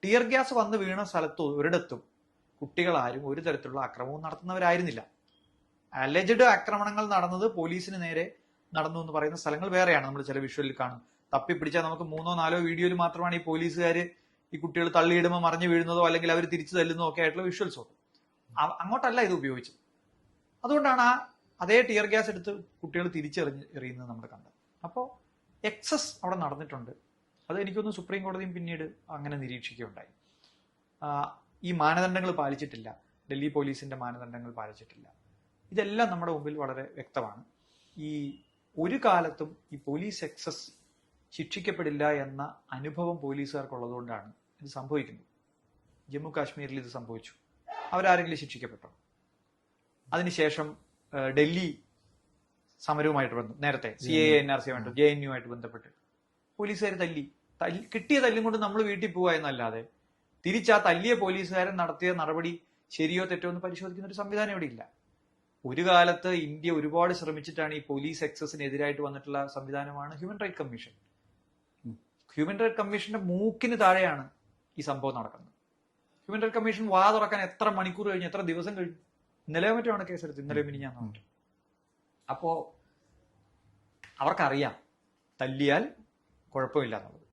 Tear gas വന്ന് വീണ സ്ഥലത്ത് ഒരിടത്തും കുട്ടികളാരും ഒരു തരത്തിലുള്ള ആക്രമണവും നടത്തുന്നവരായിരുന്നില്ല. അലജഡ് ആക്രമണങ്ങൾ നടന്നത് പോലീസിന് നേരെ നടന്നു എന്ന് പറയുന്ന സ്ഥലങ്ങൾ വേറെയാണ്. നമ്മൾ ചില വിഷ്വലിൽ കാണും. തപ്പിപ്പിടിച്ചാൽ നമുക്ക് 3-4 വീഡിയോയിൽ മാത്രമാണ് ഈ പോലീസുകാർ ഈ കുട്ടികൾ തള്ളിയിടുമ്പോൾ മറിഞ്ഞു വീഴുന്നതോ അല്ലെങ്കിൽ അവർ തിരിച്ചു തല്ലുന്നതോ ഒക്കെ ആയിട്ടുള്ള വിഷ്വൽസ് ഉണ്ട്. അങ്ങോട്ടല്ല ഇത് ഉപയോഗിച്ചത്. അതുകൊണ്ടാണ് അതേ ടിയർ ഗ്യാസ് എടുത്ത് കുട്ടികൾ തിരിച്ചെറിയുന്നത് നമ്മൾ കണ്ടത്. അപ്പോൾ എക്സസ് അവിടെ നടന്നിട്ടുണ്ട്. അത് എനിക്കൊന്ന് സുപ്രീം കോടതിയും പിന്നീട് അങ്ങനെ നിരീക്ഷിക്കുകയുണ്ടായി. ഈ മാനദണ്ഡങ്ങൾ പാലിച്ചിട്ടില്ല, ഡൽഹി പോലീസിന്റെ മാനദണ്ഡങ്ങൾ പാലിച്ചിട്ടില്ല. ഇതെല്ലാം നമ്മുടെ മുമ്പിൽ വളരെ വ്യക്തമാണ്. ഈ ഒരു കാലത്തും ഈ പോലീസ് എക്സസ് ശിക്ഷിക്കപ്പെടില്ല എന്ന അനുഭവം പോലീസുകാർക്കുള്ളതുകൊണ്ടാണ് ഇത് സംഭവിക്കുന്നത്. ജമ്മു കാശ്മീരിൽ ഇത് സംഭവിച്ചു. അവരാരെങ്കിലും ശിക്ഷിക്കപ്പെട്ടോ? അതിനുശേഷം ഡൽഹി സമരവുമായിട്ട് നേരത്തെ CAA NRC JNU ആയിട്ട് ബന്ധപ്പെട്ട് പോലീസുകാർ കിട്ടിയ തല്ലും കൊണ്ട് നമ്മൾ വീട്ടിൽ പോവുക എന്നല്ലാതെ തിരിച്ച് ആ തല്ലിയ പോലീസുകാരൻ നടത്തിയ നടപടി ശരിയോ തെറ്റോ എന്ന് പരിശോധിക്കുന്ന ഒരു സംവിധാനം ഇവിടെ ഇല്ല. ഒരു കാലത്ത് ഇന്ത്യ ഒരുപാട് ശ്രമിച്ചിട്ടാണ് ഈ പോലീസ് എക്സസിനെതിരായിട്ട് വന്നിട്ടുള്ള സംവിധാനമാണ് human right commission. Human right കമ്മീഷന്റെ മൂക്കിന് താഴെയാണ് ഈ സംഭവം നടക്കുന്നത്. ഹ്യൂമൻ റൈറ്റ് കമ്മീഷൻ വാ തുറക്കാൻ എത്ര മണിക്കൂർ കഴിഞ്ഞു, എത്ര ദിവസം കഴിഞ്ഞു? ഇന്നലെയോ മറ്റാണ് കേസെടുത്ത്, ഇന്നലെ മിനിഞ്ഞാന്ന്. അപ്പോ അവർക്കറിയാം തല്ലിയാൽ കുഴപ്പമില്ല എന്നുള്ളത്.